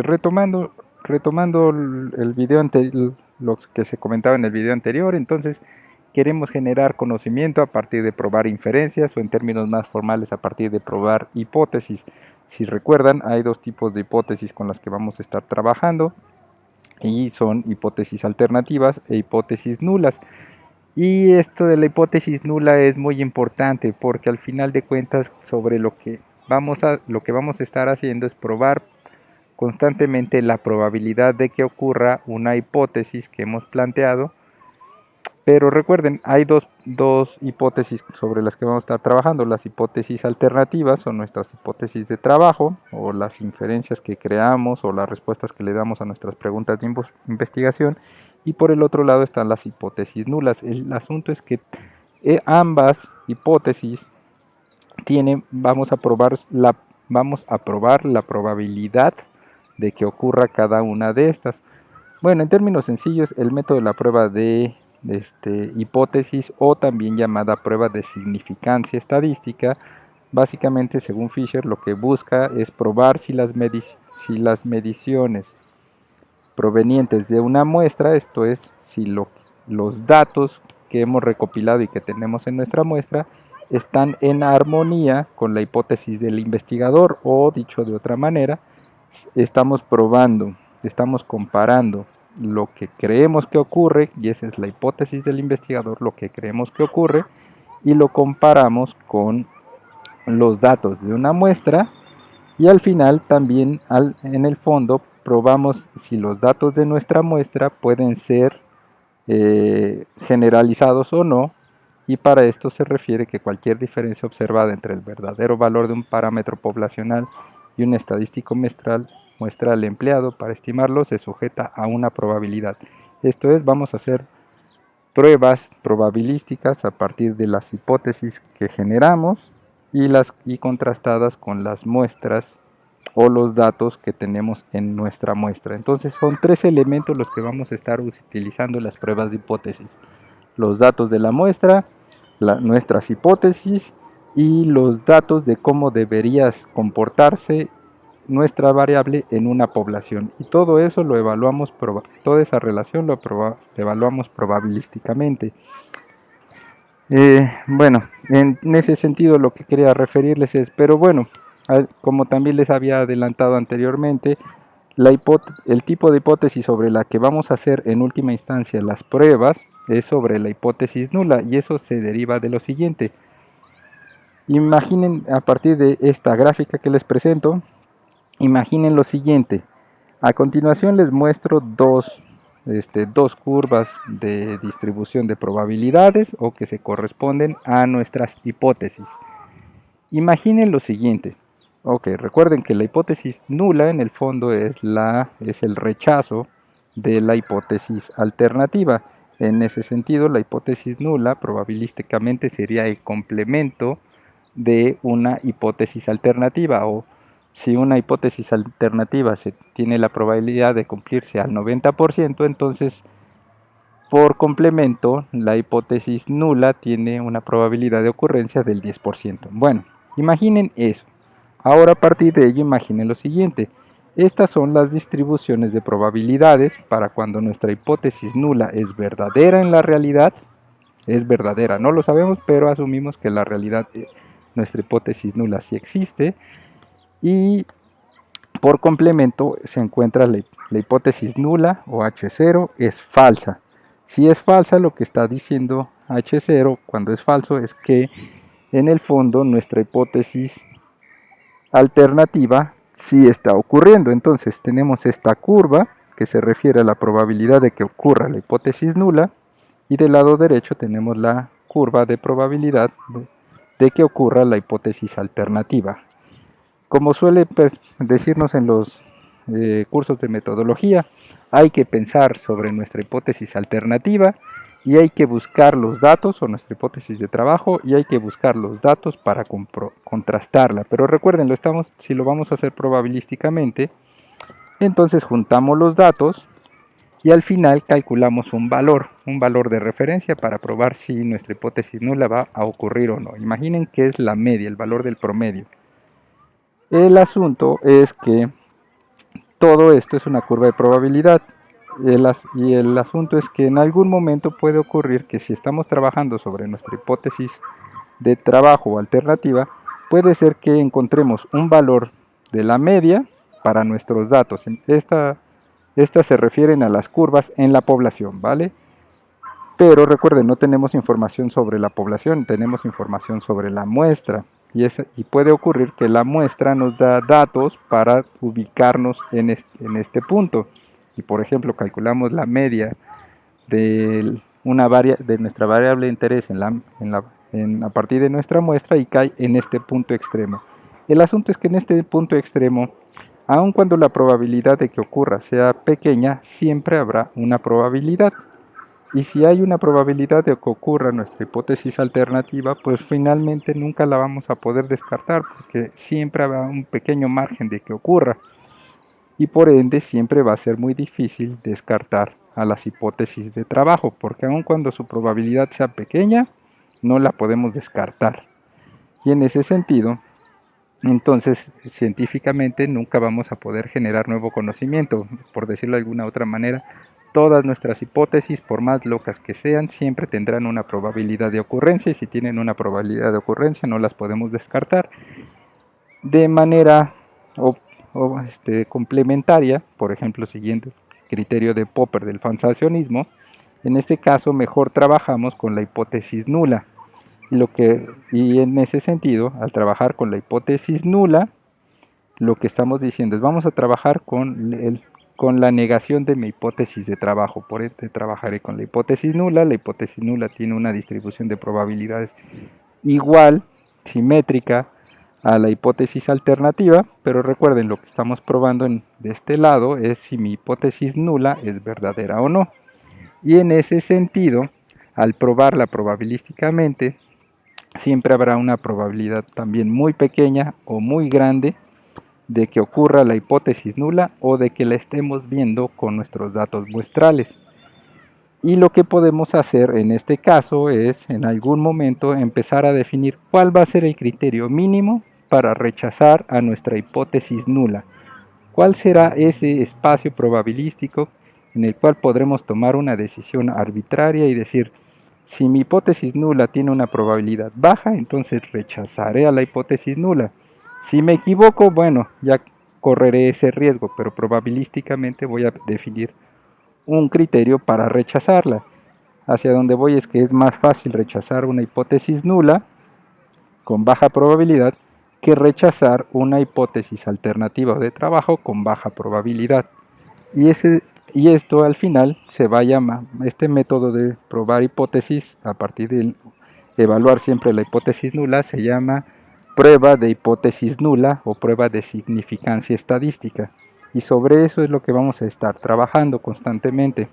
retomando el video lo que se comentaba en el video anterior, entonces queremos generar conocimiento a partir de probar inferencias o en términos más formales a partir de probar hipótesis. Si recuerdan, hay dos tipos de hipótesis con las que vamos a estar trabajando y son hipótesis alternativas e hipótesis nulas. Y esto de la hipótesis nula es muy importante porque al final de cuentas sobre lo que vamos a estar haciendo es probar constantemente la probabilidad de que ocurra una hipótesis que hemos planteado. Pero recuerden, hay dos hipótesis sobre las que vamos a estar trabajando. Las hipótesis alternativas son nuestras hipótesis de trabajo o las inferencias que creamos o las respuestas que le damos a nuestras preguntas de investigación. Y por el otro lado están las hipótesis nulas. El asunto es que ambas hipótesis vamos a probar la probabilidad de que ocurra cada una de estas. Bueno, en términos sencillos, el método de la prueba de hipótesis o también llamada prueba de significancia estadística, básicamente según Fisher lo que busca es probar si las mediciones provenientes de una muestra, esto es, si los datos que hemos recopilado y que tenemos en nuestra muestra están en armonía con la hipótesis del investigador o dicho de otra manera, estamos probando, estamos comparando lo que creemos que ocurre, y esa es la hipótesis del investigador, lo que creemos que ocurre, y lo comparamos con los datos de una muestra, y al final también en el fondo probamos si los datos de nuestra muestra pueden ser generalizados o no, y para esto se refiere que cualquier diferencia observada entre el verdadero valor de un parámetro poblacional y un estadístico muestral empleado para estimarlo se sujeta a una probabilidad. Esto es, vamos a hacer pruebas probabilísticas a partir de las hipótesis que generamos y contrastadas con las muestras o los datos que tenemos en nuestra muestra. Entonces son tres elementos los que vamos a estar utilizando en las pruebas de hipótesis: los datos de la muestra, nuestras hipótesis y los datos de cómo debería comportarse nuestra variable en una población. Y todo eso lo evaluamos, toda esa relación lo evaluamos probabilísticamente. Bueno, en ese sentido lo que quería referirles es, pero bueno, como también les había adelantado anteriormente, el tipo de hipótesis sobre la que vamos a hacer en última instancia las pruebas es sobre la hipótesis nula, y eso se deriva de lo siguiente. Imaginen a partir de esta gráfica que les presento, imaginen lo siguiente. A continuación les muestro dos curvas de distribución de probabilidades o que se corresponden a nuestras hipótesis. Imaginen lo siguiente. Ok, recuerden que la hipótesis nula en el fondo es el rechazo de la hipótesis alternativa. En ese sentido, la hipótesis nula probabilísticamente sería el complemento de una hipótesis alternativa, o si una hipótesis alternativa tiene la probabilidad de cumplirse al 90%, entonces por complemento la hipótesis nula tiene una probabilidad de ocurrencia del 10%. Bueno, imaginen eso. Ahora a partir de ello imaginen lo siguiente. Estas son las distribuciones de probabilidades para cuando nuestra hipótesis nula es verdadera en la realidad. Es verdadera, no lo sabemos, pero asumimos que en la realidad nuestra hipótesis nula sí existe. Y por complemento se encuentra la hipótesis nula o H0 es falsa. Si es falsa, lo que está diciendo H0 cuando es falso es que en el fondo nuestra hipótesis alternativa sí está ocurriendo. Entonces tenemos esta curva que se refiere a la probabilidad de que ocurra la hipótesis nula, y del lado derecho tenemos la curva de probabilidad de que ocurra la hipótesis alternativa. Como suele decirnos en los cursos de metodología, hay que pensar sobre nuestra hipótesis alternativa y hay que buscar los datos, o nuestra hipótesis de trabajo, y hay que buscar los datos para contrastarla. Pero recuerden, si lo vamos a hacer probabilísticamente, entonces juntamos los datos y al final calculamos un valor de referencia para probar si nuestra hipótesis nula va a ocurrir o no. Imaginen que es la media, el valor del promedio. El asunto es que todo esto es una curva de probabilidad. Y el asunto es que en algún momento puede ocurrir que si estamos trabajando sobre nuestra hipótesis de trabajo o alternativa, puede ser que encontremos un valor de la media para nuestros datos. Estas se refieren a las curvas en la población, ¿vale? Pero recuerden, no tenemos información sobre la población, tenemos información sobre la muestra. Y puede ocurrir que la muestra nos da datos para ubicarnos en este punto. Y por ejemplo, calculamos la media de nuestra variable de interés a partir de nuestra muestra y cae en este punto extremo. El asunto es que en este punto extremo, aun cuando la probabilidad de que ocurra sea pequeña, siempre habrá una probabilidad. Y si hay una probabilidad de que ocurra nuestra hipótesis alternativa, pues finalmente nunca la vamos a poder descartar, porque siempre habrá un pequeño margen de que ocurra. Y por ende siempre va a ser muy difícil descartar a las hipótesis de trabajo, porque aun cuando su probabilidad sea pequeña, no la podemos descartar. Y en ese sentido, entonces científicamente nunca vamos a poder generar nuevo conocimiento. Por decirlo de alguna otra manera, todas nuestras hipótesis, por más locas que sean, siempre tendrán una probabilidad de ocurrencia, y si tienen una probabilidad de ocurrencia no las podemos descartar. De manera complementaria, por ejemplo, siguiendo el criterio de Popper del fantasionismo, en este caso mejor trabajamos con la hipótesis nula. Y en ese sentido, al trabajar con la hipótesis nula, lo que estamos diciendo es vamos a trabajar con la negación de mi hipótesis de trabajo. Por ende trabajaré con la hipótesis nula. La hipótesis nula tiene una distribución de probabilidades igual, simétrica, a la hipótesis alternativa, pero recuerden, lo que estamos probando de este lado es si mi hipótesis nula es verdadera o no. Y en ese sentido, al probarla probabilísticamente, siempre habrá una probabilidad también muy pequeña o muy grande de que ocurra la hipótesis nula o de que la estemos viendo con nuestros datos muestrales. Y lo que podemos hacer en este caso es en algún momento empezar a definir cuál va a ser el criterio mínimo para rechazar a nuestra hipótesis nula. ¿Cuál será ese espacio probabilístico en el cual podremos tomar una decisión arbitraria y decir, si mi hipótesis nula tiene una probabilidad baja, entonces rechazaré a la hipótesis nula? Si me equivoco, bueno, ya correré ese riesgo, pero probabilísticamente voy a definir un criterio para rechazarla. Hacia donde voy es que es más fácil rechazar una hipótesis nula con baja probabilidad que rechazar una hipótesis alternativa de trabajo con baja probabilidad. Y esto al final se va a llamar, este método de probar hipótesis a partir de evaluar siempre la hipótesis nula, se llama prueba de hipótesis nula o prueba de significancia estadística. Y sobre eso es lo que vamos a estar trabajando constantemente.